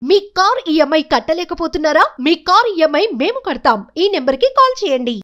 మీ car EMI కట్టలేకపోతున్నారా? మీ car EMI మేము కడతాం. ఈ నెంబర్కి కాల్ చేయండి.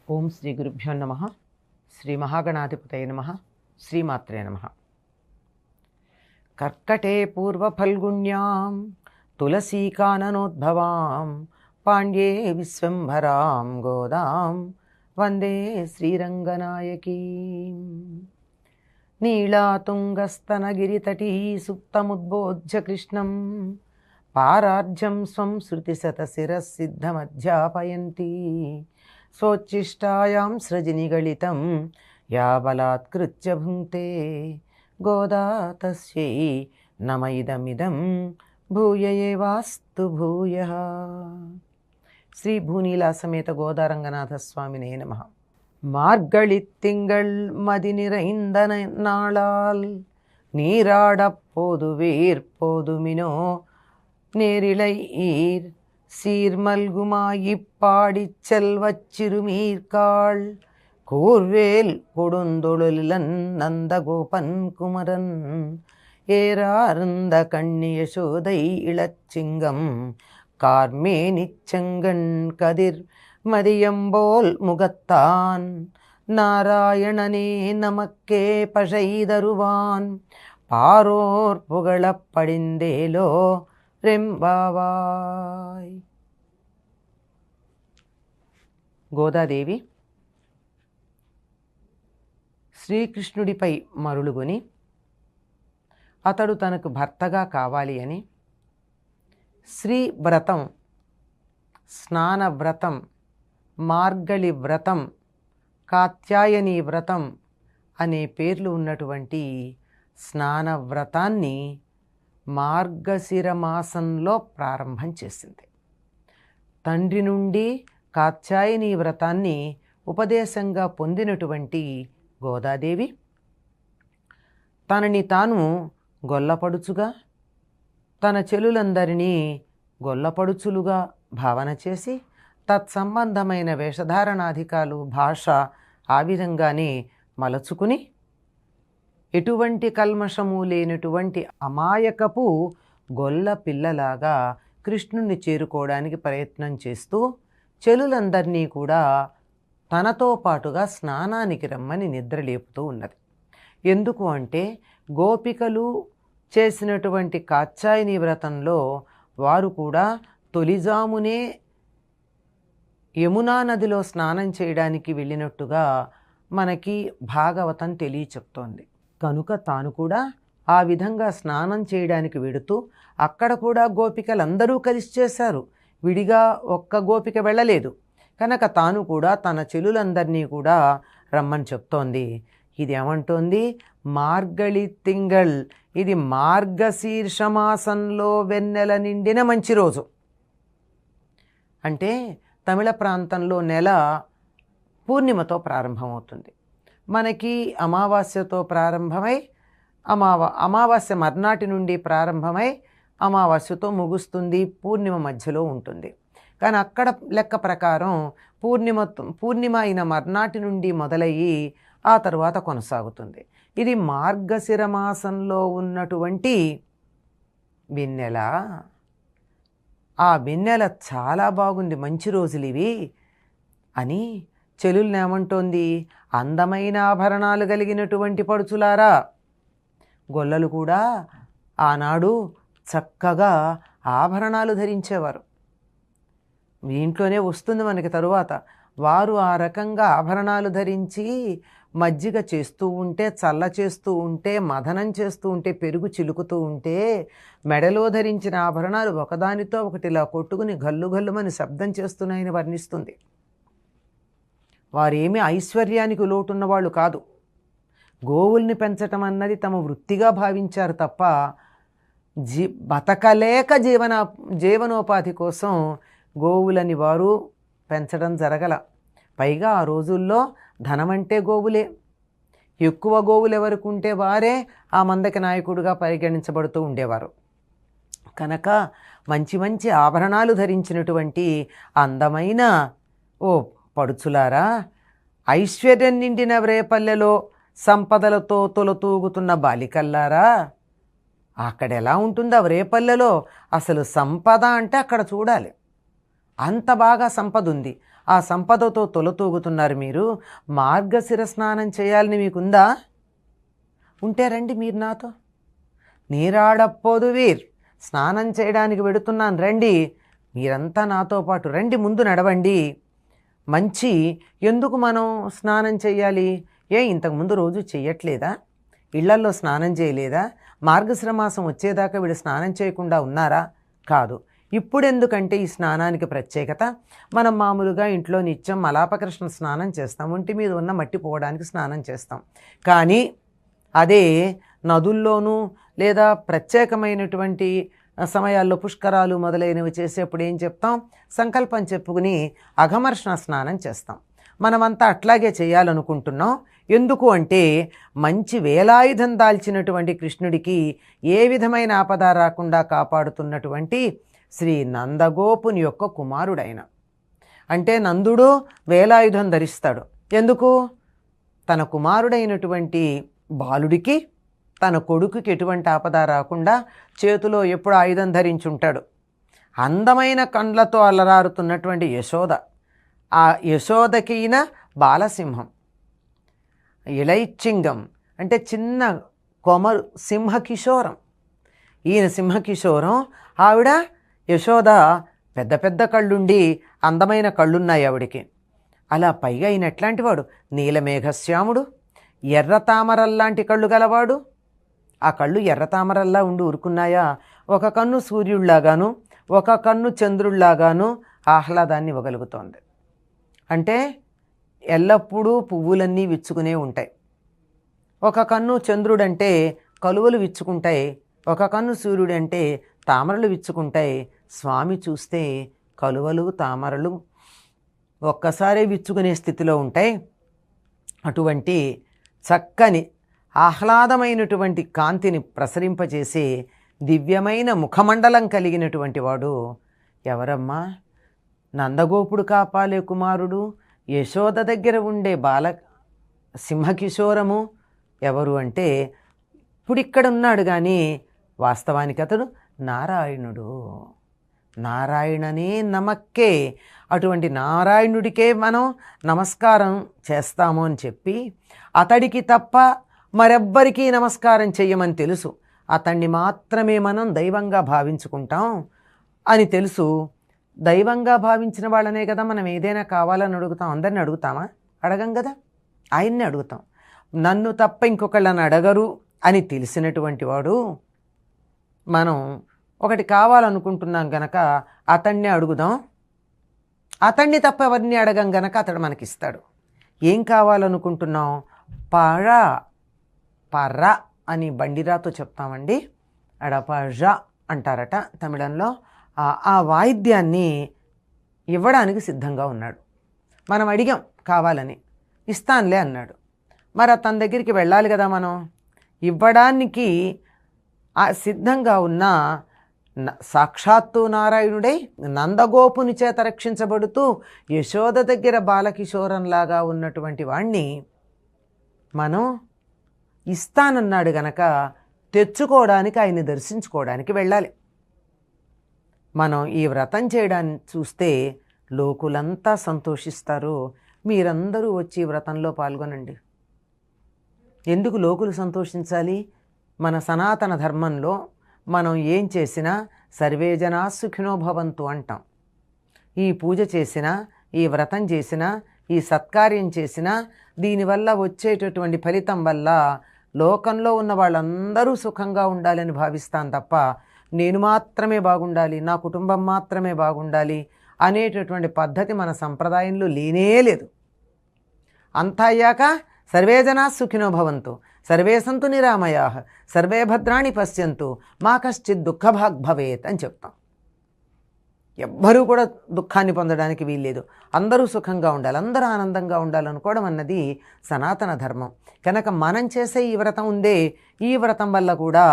ఓం శ్రీ గురుభ్యో నమః. శ్రీ మహాగణాధిపతయే నమః. శ్రీమాత్రే నమః. కర్కటే పూర్వఫల్గుణ్యాం తులసీకాననోద్భవాం పాండ్యే విశ్వంభరాం గోదాం వందే శ్రీరంగనాయకీం. నీళాతుంగస్తనగిరితటీ సుప్తముద్బోధ్య కృష్ణం పారార్జం స్వం శృతిశతశిరసిద్ధమధ్యాపయంతి స్వోచ్ఛిష్టాయాం సృజనిగళితం యా బలాత్కృత్య భుంక్తే గోదా తస్యై నమ ఇదమిదం భూయ ఏవాస్తు భూయః. శ్రీ భూనీలా సమేత గోదారంగనాథ స్వామినే నమః. மார்கழித்திங்கள் மதி நிறைந்த நாளால் நீராடப் போதுவீர் போதுமினோ நேரிழை ஈர் சீர்மல்குமாயிப்பாடிச் செல்வச் சிறுமீர்காள் கூர்வேல் கொடுந்தொழிலன் நந்தகோபன் குமரன் ஏறார்ந்த கண்ணியசோதை இளச்சிங்கம் கார்மேனிச்செங்கண் கதிர் மதியம்போல் முகத்தான் நாராயணனே நமக்கே பழைதருவான் பாரோர் புகழப் படிந்தேலோ రెంబావాయ్. గోదాదేవి శ్రీకృష్ణుడిపై మరులుగొని అతడు తనకు భర్తగా కావాలి అని శ్రీవ్రతం, స్నానవ్రతం, మార్గళి వ్రతం, కాత్యాయని వ్రతం అనే పేర్లు ఉన్నటువంటి స్నానవ్రతాన్ని మార్గశిర మాసంలో ప్రారంభం చేసింది. తండ్రి నుండి కాత్యాయని వ్రతాన్ని ఉపదేశంగా పొందినటువంటి గోదాదేవి తనని తాను గొల్లపడుచుగా, తన చెలులందరినీ గొల్లపడుచులుగా భావన చేసి తత్సంబంధమైన వేషధారణాధికాలు, భాష ఆ విధంగానే మలచుకుని ఎటువంటి కల్మషము లేనటువంటి అమాయకపు గొల్ల పిల్లలాగా కృష్ణుణ్ణి చేరుకోవడానికి ప్రయత్నం చేస్తూ చెలులందరినీ కూడా తనతో పాటుగా స్నానానికి రమ్మని నిద్రలేపుతూ ఉన్నది. ఎందుకు అంటే గోపికలు చేసినటువంటి కాత్యాయని వ్రతంలో వారు కూడా తొలిజామునే యమునా నదిలో స్నానం చేయడానికి వెళ్ళినట్టుగా మనకి భాగవతం తెలియచెప్తోంది. కనుక తాను కూడా ఆ విధంగా స్నానం చేయడానికి వెడుతూ అక్కడ కూడా గోపికలందరూ కలిసి చేశారు. విడిగా ఒక్క గోపిక వెళ్ళలేదు. కనుక తాను కూడా తన చెలులందరినీ కూడా రమ్మని చెప్తోంది. ఇది ఏమంటోంది? మార్గళి తింగళ్, ఇది మార్గశీర్షమాసంలో వెన్నెల నిండిన మంచి రోజు. అంటే తమిళ ప్రాంతంలో నెల పూర్ణిమతో ప్రారంభమవుతుంది. మనకి అమావాస్యతో ప్రారంభమై అమావాస్య మర్నాటి నుండి ప్రారంభమై అమావాస్యతో ముగుస్తుంది, పూర్ణిమ మధ్యలో ఉంటుంది. కానీ అక్కడ లెక్క ప్రకారం పూర్ణిమ అయిన మర్నాటి నుండి మొదలయ్యి ఆ తరువాత కొనసాగుతుంది. ఇది మార్గశిర మాసంలో ఉన్నటువంటి వెన్నెల. ఆ వెన్నెల చాలా బాగుంది, మంచి రోజులు ఇవి అని చెలుల్ని ఏమంటోంది? అందమైన ఆభరణాలు కలిగినటువంటి పడుచులారా. గొల్లలు కూడా ఆనాడు చక్కగా ఆభరణాలు ధరించేవారు. ఇంట్లోనే వస్తుంది మనకి తరువాత. వారు ఆ రకంగా ఆభరణాలు ధరించి మజ్జిగ చేస్తూ ఉంటే, చల్ల చేస్తూ ఉంటే, మదనం చేస్తూ ఉంటే, పెరుగు చిలుకుతూ ఉంటే మెడలో ధరించిన ఆభరణాలు ఒకదానితో ఒకటి ఇలా కొట్టుకుని గల్లు గల్లుమని శబ్దం చేస్తున్నాయని వర్ణిస్తుంది. వారేమీ ఐశ్వర్యానికి లోటున్న వాళ్ళు కాదు. గోవుల్ని పెంచటం అన్నది తమ వృత్తిగా భావించారు తప్ప బతకలేక జీవనోపాధి కోసం గోవులని వారు పెంచడం జరగల. పైగా ఆ రోజుల్లో ధనమంటే గోవులే. ఎక్కువ గోవులు ఎవరికి ఉంటే వారే ఆ మందకి నాయకుడిగా పరిగణించబడుతూ ఉండేవారు. కనుక మంచి మంచి ఆభరణాలు ధరించినటువంటి అందమైన ఓ పడుచులారా, ఐశ్వర్యం నిండిన రేపల్లెలో సంపదలతో తొలతూగుతున్న బాలికల్లారా, అక్కడ ఎలా ఉంటుందో రేపల్లెలో అసలు సంపద అంటే అక్కడ చూడాలి. అంత బాగా సంపద ఉంది. ఆ సంపదతో తొలతూగుతున్నారు మీరు. మార్గశిర స్నానం చేయాలని మీకుందా? ఉంటే రండి మీరు నాతో. నీరాడపోదు వీర్, స్నానం చేయడానికి వెడుతున్నాను రండి. మీరంతా నాతో పాటు రండి, ముందు నడవండి. మంచి ఎందుకు మనం స్నానం చేయాలి? ఇంతకుముందు రోజు చెయ్యట్లేదా? ఇళ్లల్లో స్నానం చేయలేదా? మార్గశిర మాసం వచ్చేదాకా వీడు స్నానం చేయకుండా ఉన్నారా? కాదు. ఇప్పుడెందుకంటే ఈ స్నానానికి ప్రత్యేకత, మనం మామూలుగా ఇంట్లో నిత్యం మలాపకృష్ణ స్నానం చేస్తాం, ఒంటి మీద ఉన్న మట్టి పోవడానికి స్నానం చేస్తాం. కానీ అదే నదుల్లోనూ లేదా ప్రత్యేకమైనటువంటి సమయాల్లో పుష్కరాలు మొదలైనవి చేసేప్పుడు ఏం చెప్తాం? సంకల్పం చెప్పుకుని అఘమర్షణ స్నానం చేస్తాం. మనమంతా అట్లాగే చేయాలనుకుంటున్నాం. ఎందుకు అంటే మంచి వేలాయుధం దాల్చినటువంటి కృష్ణుడికి ఏ విధమైన ఆపద రాకుండా కాపాడుతున్నటువంటి శ్రీ నందగోపుని యొక్క కుమారుడైన, అంటే నందుడు వేలాయుధం ధరిస్తాడు. ఎందుకు? తన కుమారుడైనటువంటి బాలుడికి, తన కొడుకుకి ఎటువంటి ఆపద రాకుండా చేతిలో ఎప్పుడు ఆయుధం ధరించుంటాడు. అందమైన కండ్లతో అలరారుతున్నటువంటి యశోద, ఆ యశోదకిన బాలసింహం, ఇళైచ్చింగం అంటే చిన్న కొమరు, సింహకిశోరం. ఈయన సింహకిశోరం, ఆవిడ యశోద పెద్ద పెద్ద కళ్ళుండి అందమైన కళ్ళున్నాయి ఆవిడికి. అలా పైగా ఈయన ఎట్లాంటి వాడు? నీలమేఘశ్యాముడు, ఎర్ర తామరల్లాంటి కళ్ళు గలవాడు. ఆ కళ్ళు ఎర్ర తామరల్లా ఉండి ఊరుకున్నాయా? ఒక కన్ను సూర్యుళ్లాగాను, ఒక కన్ను చంద్రుళ్లాగాను ఆహ్లాదాన్ని ఇవ్వగలుగుతోంది. అంటే ఎల్లప్పుడూ పువ్వులన్నీ విచ్చుకునే ఉంటాయి. ఒక కన్ను చంద్రుడంటే కలువలు విచ్చుకుంటాయి, ఒక కన్ను సూర్యుడంటే తామరలు విచ్చుకుంటాయి. స్వామి చూస్తే కలువలు తామరలు ఒక్కసారే విచ్చుకునే స్థితిలో ఉంటాయి. అటువంటి చక్కని ఆహ్లాదమైనటువంటి కాంతిని ప్రసరింపజేసే దివ్యమైన ముఖమండలం కలిగినటువంటి వాడు ఎవరమ్మా? నందగోపుడు కాపాలే కుమారుడు, యశోద దగ్గర ఉండే బాల సింహకిశోరము ఎవరు అంటే ఇప్పుడు ఉన్నాడు కానీ వాస్తవానికి అతడు నారాయణుడు. నారాయణనే నమక్కే, అటువంటి నారాయణుడికే మనం నమస్కారం చేస్తాము అని చెప్పి, అతడికి తప్ప మరెవ్వరికీ నమస్కారం చెయ్యమని తెలుసు. అతన్ని మాత్రమే మనం దైవంగా భావించుకుంటాం అని తెలుసు. దైవంగా భావించిన వాళ్ళనే కదా మనం ఏదైనా కావాలని అడుగుతాం. అందరిని అడుగుతామా? అడగం కదా, ఆయన్ని అడుగుతాం. నన్ను తప్ప ఇంకొకళ్ళని అడగరు అని తెలిసినటువంటి వాడు, మనం ఒకటి కావాలనుకుంటున్నాం గనక అతన్ని అడుగుదాం. అతన్ని తప్ప ఎవరిని అడగం గనక అతడు మనకిస్తాడు. ఏం కావాలనుకుంటున్నాం? పర్ర అని బండిరాతో చెప్తామండి. అడపజ అంటారట తమిళంలో. ఆ వాయిద్యాన్ని ఇవ్వడానికి సిద్ధంగా ఉన్నాడు. మనం అడిగాం కావాలని, ఇస్తానులే అన్నాడు. మరి తన దగ్గరికి వెళ్ళాలి కదా మనం. ఇవ్వడానికి సిద్ధంగా ఉన్న సాక్షాత్తు నారాయణుడై నందగోపుని చేత రక్షించబడుతూ యశోద దగ్గర బాలకిశోరంలాగా ఉన్నటువంటి వాణ్ణి మనం ఇస్తానన్నాడు గనక తెచ్చుకోవడానికి, ఆయన్ని దర్శించుకోవడానికి వెళ్ళాలి. మనం ఈ వ్రతం చేయడాన్ని చూస్తే లోకులంతా సంతోషిస్తారు. మీరందరూ వచ్చి వ్రతంలో పాల్గొనండి. ఎందుకు లోకులు సంతోషించాలి? మన సనాతన ధర్మంలో మనం ఏం చేసినా సర్వే జనా సుఖినో భవంతు అంటాం. ఈ పూజ చేసినా, ఈ వ్రతం చేసినా, ఈ సత్కార్యం చేసినా దీనివల్ల వచ్చేటటువంటి ఫలితం వల్ల లోకంలో ఉన్న వాళ్ళందరూ సుఖంగా ఉండాలని భావిస్తాను తప్ప నేను మాత్రమే బాగుండాలి, నా కుటుంబం మాత్రమే బాగుండాలి అనేటటువంటి పద్ధతి మన సంప్రదాయంలో లేనే లేదు. అంతా అయ్యాక సర్వే జనా సుఖినో భవంతు, సర్వే సంతు నిరామయాః, సర్వే భద్రాణి పశ్యంతు, మా కశ్చిత్ దుఃఖభాగ్ భవేత్ అని చెప్తాం. ఎవ్వరూ కూడా దుఃఖాన్ని పొందడానికి వీల్లేదు. అందరూ సుఖంగా ఉండాలి, అందరూ ఆనందంగా ఉండాలనుకోవడం అన్నది సనాతన ధర్మం. కనుక మనం చేసే ఈ వ్రతం ఉందే, ఈ వ్రతం వల్ల కూడా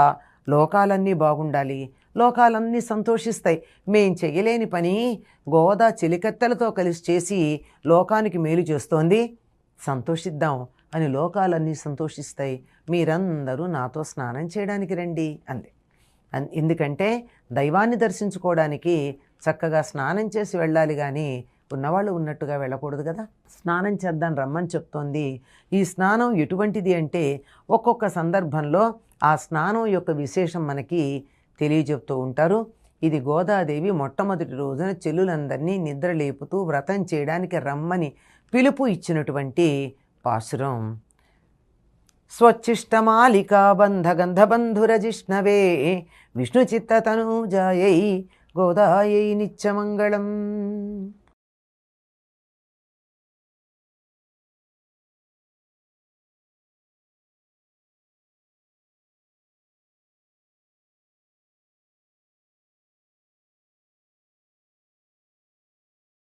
లోకాలన్నీ బాగుండాలి, లోకాలన్నీ సంతోషిస్తాయి. మేం చెయ్యలేని పని గోదా చెలికత్తెలతో కలిసి చేసి లోకానికి మేలు చేస్తోంది, సంతోషిద్దాం అని లోకాలన్నీ సంతోషిస్తాయి. మీరందరూ నాతో స్నానం చేయడానికి రండి అంది. ఎందుకంటే దైవాన్ని దర్శించుకోవడానికి చక్కగా స్నానం చేసి వెళ్ళాలి, కానీ ఉన్నవాళ్ళు ఉన్నట్టుగా వెళ్ళకూడదు కదా. స్నానం చేద్దాం రమ్మని చెప్తోంది. ఈ స్నానం ఎటువంటిది అంటే ఒక్కొక్క సందర్భంలో ఆ స్నానం యొక్క విశేషం మనకి తెలియజెప్తూ ఉంటారు. ఇది గోదాదేవి మొట్టమొదటి రోజున చెల్లులందరినీ నిద్ర లేపుతూ వ్రతం చేయడానికి రమ్మని పిలుపు ఇచ్చినటువంటి పాశురం. స్వచ్ఛిష్టమాలికా బంధ గంధబంధురజిష్ణవే విష్ణు చిత్తతనూజాయై గోదాయై నిత్యమంగళం.